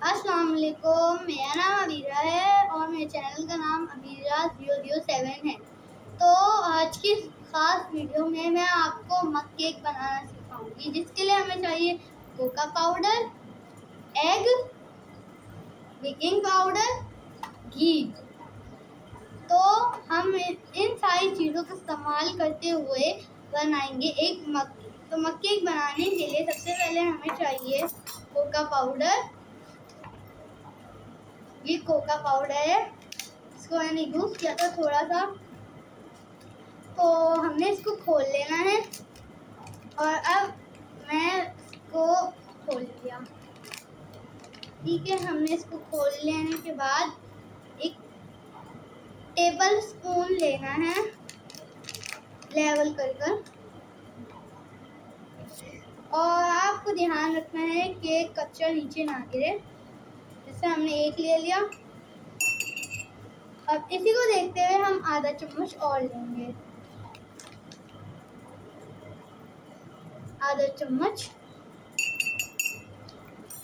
अस्सलाम वालेकुम, मेरा नाम अबीरा है और मेरे चैनल का नाम अबीरा 007 है। तो आज की ख़ास वीडियो में मैं आपको मग केक बनाना सिखाऊंगी, जिसके लिए हमें चाहिए cocoa powder, egg, baking powder, घी। तो हम इन सारी चीज़ों का इस्तेमाल करते हुए बनाएंगे एक मग केक। तो मग केक बनाने के लिए सबसे पहले हमें चाहिए कोका पाउडर। ये कोका पाउडर है, इसको मैंने यूज़ किया था थोड़ा सा। तो हमने इसको खोल लेना है और अब मैं इसको खोल लिया। ठीक है, हमने इसको खोल लेने के बाद एक टेबल स्पून लेना है लेवल कर और आपको ध्यान रखना है कि कच्चा नीचे ना गिरे। जैसे हमने एक ले लिया, अब इसी को देखते हुए हम आधा चम्मच और लेंगे, आधा चम्मच।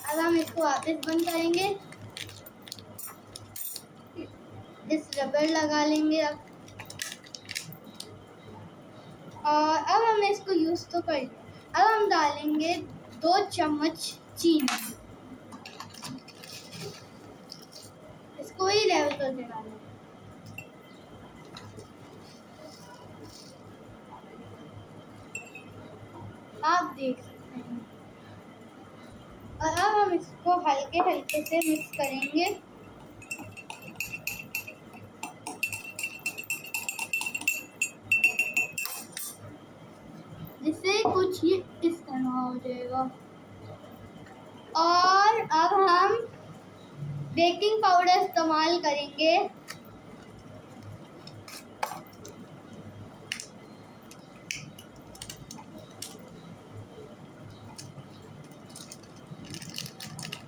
अब हम इसको वापस बंद करेंगे, इस रबर लगा लेंगे अब। और अब हमने इसको यूज़ तो कर लिया। अब हम डालेंगे 2 चम्मच चीनी, इसको ही लेवल करके डालेंगे। आप देख सकते हैं। और अब हम इसको हल्के हल्के से मिक्स करेंगे। जिससे कुछ ये इस तरह हो जाएगा। और अब हम बेकिंग पाउडर इस्तेमाल करेंगे।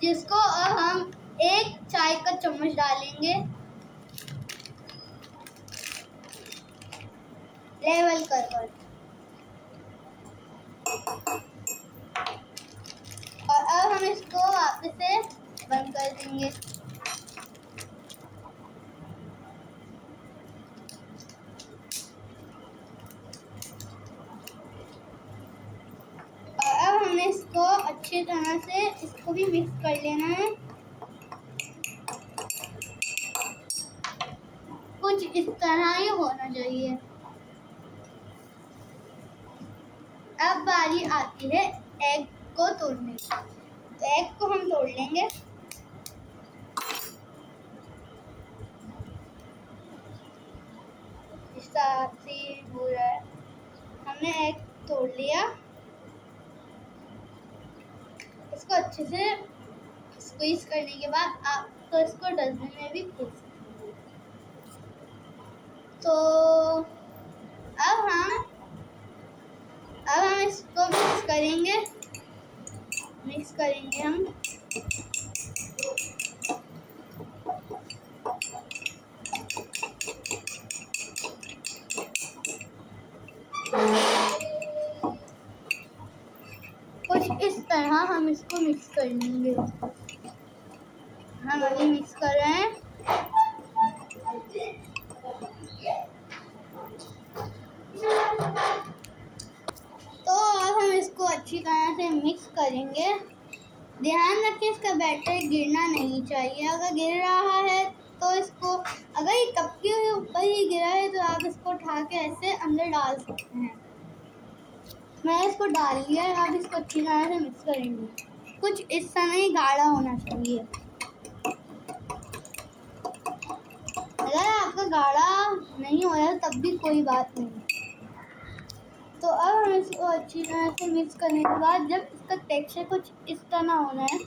जिसको अब हम 1 चाय का चम्मच डालेंगे लेवल कर। और अब हम इसको वापस से बंद कर देंगे। और अब हमें इसको अच्छी तरह से इसको भी मिक्स कर लेना है। कुछ इस तरह ही होना चाहिए। अब बारी आती है एग को तोड़ने की। तो एग को हम तोड़ लेंगे। इस तरह से हो रहा है। हमने एग तोड़ लिया, इसको अच्छे से स्क्वीज करने के बाद आप तो इसको डस्टबिन में भी फेंक सकते हैं। तो अब हम इसको मिक्स करेंगे हम। कुछ इस तरह हम इसको मिक्स कर लेंगे। हम अभी मिक्स कर रहे हैं। तो अब हम इसको अच्छी तरह से मिक्स करेंगे। ध्यान रखें इसका बैटर गिरना नहीं चाहिए। अगर गिर रहा है तो इसको, अगर ये कप के ऊपर ही गिरा है तो आप इसको उठा के ऐसे अंदर डाल सकते हैं। मैं इसको डाल लिया है। आप इसको अच्छी तरह से मिक्स करेंगे। कुछ इस समय गाढ़ा होना चाहिए। अगर आपका गाढ़ा नहीं हो रहा तब भी कोई बात नहीं। तो अब हम इसको अच्छी तरह से मिक्स करने के बाद जब इसका टेक्सचर कुछ इस तरह होना है,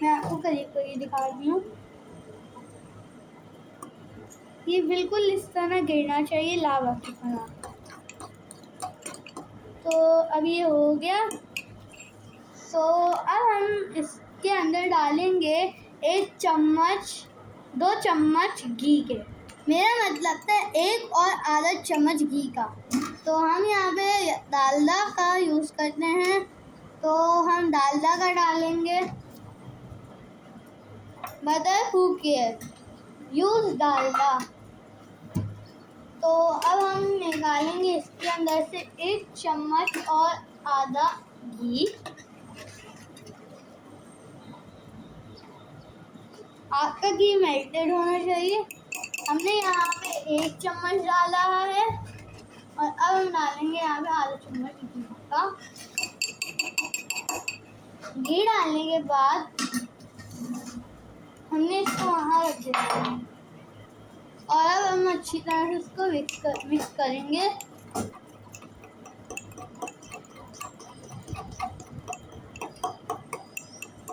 मैं आपको करीब दिखा रही हूँ। ये बिल्कुल इस तरह गिरना चाहिए, लावा की तरह। तो अब ये हो गया। तो अब हम इसके अंदर डालेंगे 1 चम्मच 2 चम्मच घी के। मेरा मतलब था 1 और आधा चम्मच घी का। तो हम यहाँ पे डालडा का यूज़ करते हैं। तो हम डालडा का डालेंगे। Butter who care, use Dalda. तो अब हम निकालेंगे इसके अंदर से 1 चम्मच और आधा घी। आपका घी मेल्टेड होना चाहिए। हमने यहाँ पे 1 चम्मच डाला है और अब हम डालेंगे यहाँ पे आधा चम्मच घी का। घी डालने के बाद हमने इसको वहाँ रख दिया और अब हम अच्छी तरह से इसको मिक्स करेंगे।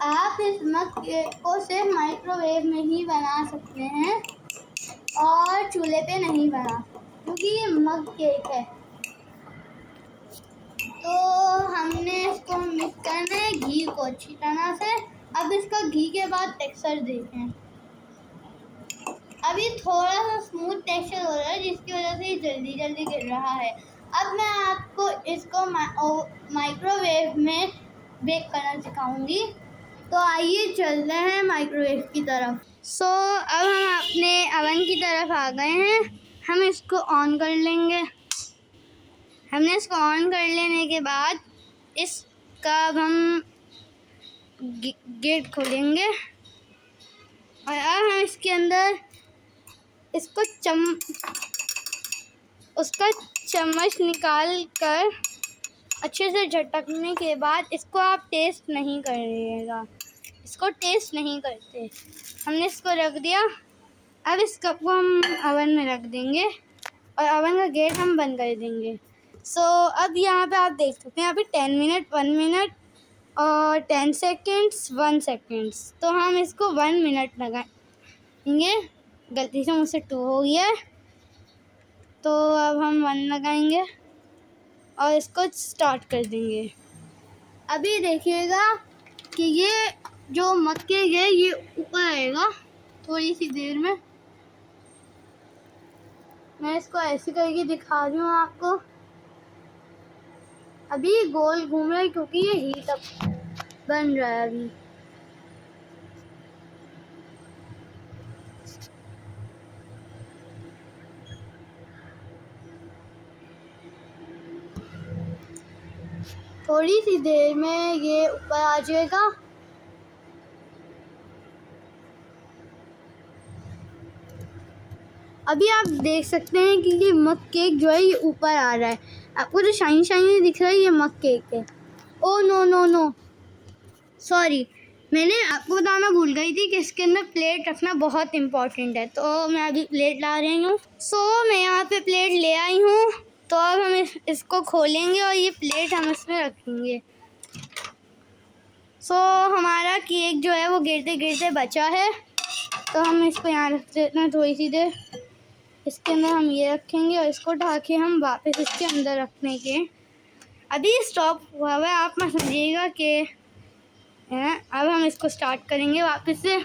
आप इस मग केक को सिर्फ माइक्रोवेव में ही बना सकते हैं और चूल्हे पे नहीं बना, क्योंकि ये मग केक है। तो हमने इसको मिक्स करना है घी को अच्छी तरह से। अब इसका घी के बाद टेक्सचर देखें। अभी थोड़ा सा स्मूथ टेक्सचर हो रहा है, जिसकी वजह से ये जल्दी जल्दी गिर रहा है। अब मैं आपको इसको माइक्रोवेव में बेक करना सिखाऊंगी। तो आइए चलते हैं माइक्रोवेव की तरफ। अब हम अपने अवन की तरफ आ गए हैं। हम इसको ऑन कर लेंगे। हमने इसको ऑन कर लेने के बाद इसका अब हम गेट खोलेंगे और अब हम इसके अंदर इसको उसका चम्मच निकाल कर अच्छे से झटकने के बाद इसको आप टेस्ट नहीं करिएगा, इसको टेस्ट नहीं करते। हमने इसको रख दिया। अब इस कप को हम अवन में रख देंगे और अवन का गेट हम बंद कर देंगे। अब यहाँ पे आप देख सकते हैं, यहाँ पे 10 मिनट, 1 मिनट और 10 सेकेंड्स, 1 सेकेंड्स। तो हम इसको 1 मिनट लगाएंगे। गलती से मुझसे 2 हो गया है, तो अब हम 1 लगाएंगे और इसको स्टार्ट कर देंगे। अभी देखिएगा कि ये जो मग केक है ये ऊपर आएगा थोड़ी सी देर में। मैं इसको ऐसे करके दिखा रही हूँ आपको। अभी गोल घूम रहा है क्योंकि ये हीट अप बन रहा है अभी। थोड़ी सी देर में ये ऊपर आ जाएगा। अभी आप देख सकते हैं कि ये मग केक जो है ये ऊपर आ रहा है। आपको जो शाइन शाइन दिख रहा है ये मग केक है। Oh no no no, sorry, मैंने आपको बताना भूल गई थी कि इसके अंदर प्लेट रखना बहुत इम्पोर्टेंट है। तो मैं अभी प्लेट ला रही हूँ। मैं यहाँ पे प्लेट ले आई हूँ। तो अब हम इसको खोलेंगे और ये प्लेट हम इसमें रखेंगे। हमारा केक जो है वो गिरते गिरते बचा है, तो हम इसको यहाँ रख देते हैं थोड़ी सी देर। इसके अंदर हम ये रखेंगे और इसको ढक के हम वापस इसके अंदर रखने के। अभी स्टॉप हुआ है, आप मत समझिएगा कि अब हम इसको स्टार्ट करेंगे वापस से।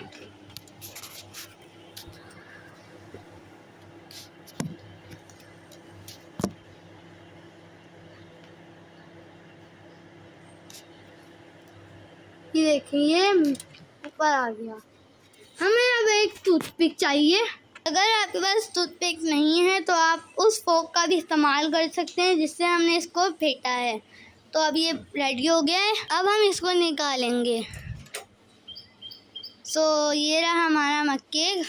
ये देखिए ये ऊपर आ गया। हमें अब एक टूथपिक चाहिए। अगर आपके पास टूथपिक नहीं है तो आप उस फोक का भी इस्तेमाल कर सकते हैं जिससे हमने इसको फेंटा है। तो अब ये रेडी हो गया है। अब हम इसको निकालेंगे। ये रहा हमारा मग केक,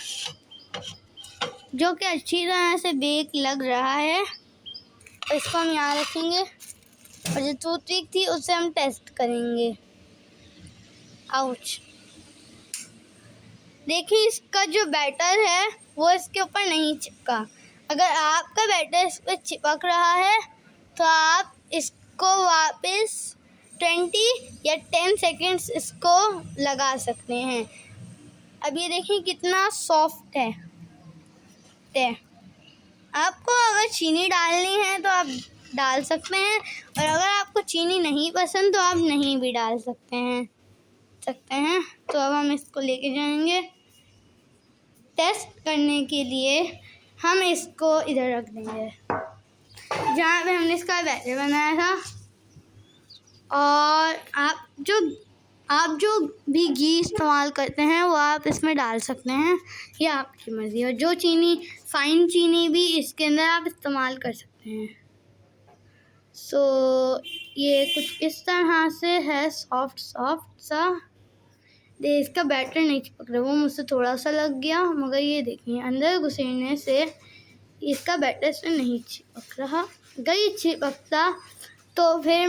जो कि अच्छी तरह से बेक लग रहा है। और इसको हम यहाँ रखेंगे और जो टूथपिक थी उससे हम टेस्ट करेंगे। आउच, देखिए इसका जो बैटर है वो इसके ऊपर नहीं चिपका। अगर आपका बैटर इस पर चिपक रहा है तो आप इसको वापस 20 या 10 सेकेंड्स इसको लगा सकते हैं। अब ये देखिए कितना सॉफ्ट है। आपको अगर चीनी डालनी है तो आप डाल सकते हैं, और अगर आपको चीनी नहीं पसंद तो आप नहीं भी डाल सकते हैं। तो अब हम इसको लेके जाएंगे टेस्ट करने के लिए। हम इसको इधर रख देंगे जहाँ पे हमने इसका बैटर बनाया था, और आप जो भी घी इस्तेमाल करते हैं वो आप इसमें डाल सकते हैं, ये आपकी मर्ज़ी। और जो चीनी, फाइन चीनी भी इसके अंदर आप इस्तेमाल कर सकते हैं। ये कुछ इस तरह से है, सॉफ्ट सा। इसका बैटर नहीं चिपक रहा, वो मुझसे थोड़ा सा लग गया, मगर ये देखिए अंदर घुसेड़ने से इसका बैटर से नहीं चिपक रहा। अगर ये चिपकता तो फिर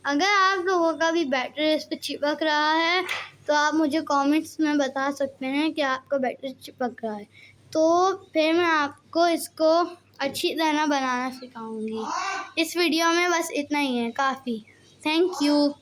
अगर आप लोगों का भी बैटर इस पर चिपक रहा है तो आप मुझे कमेंट्स में बता सकते हैं कि आपका बैटर चिपक रहा है, तो फिर मैं आपको इसको अच्छी तरह बनाना सिखाऊंगी। इस वीडियो में बस इतना ही है, काफ़ी। Thank you.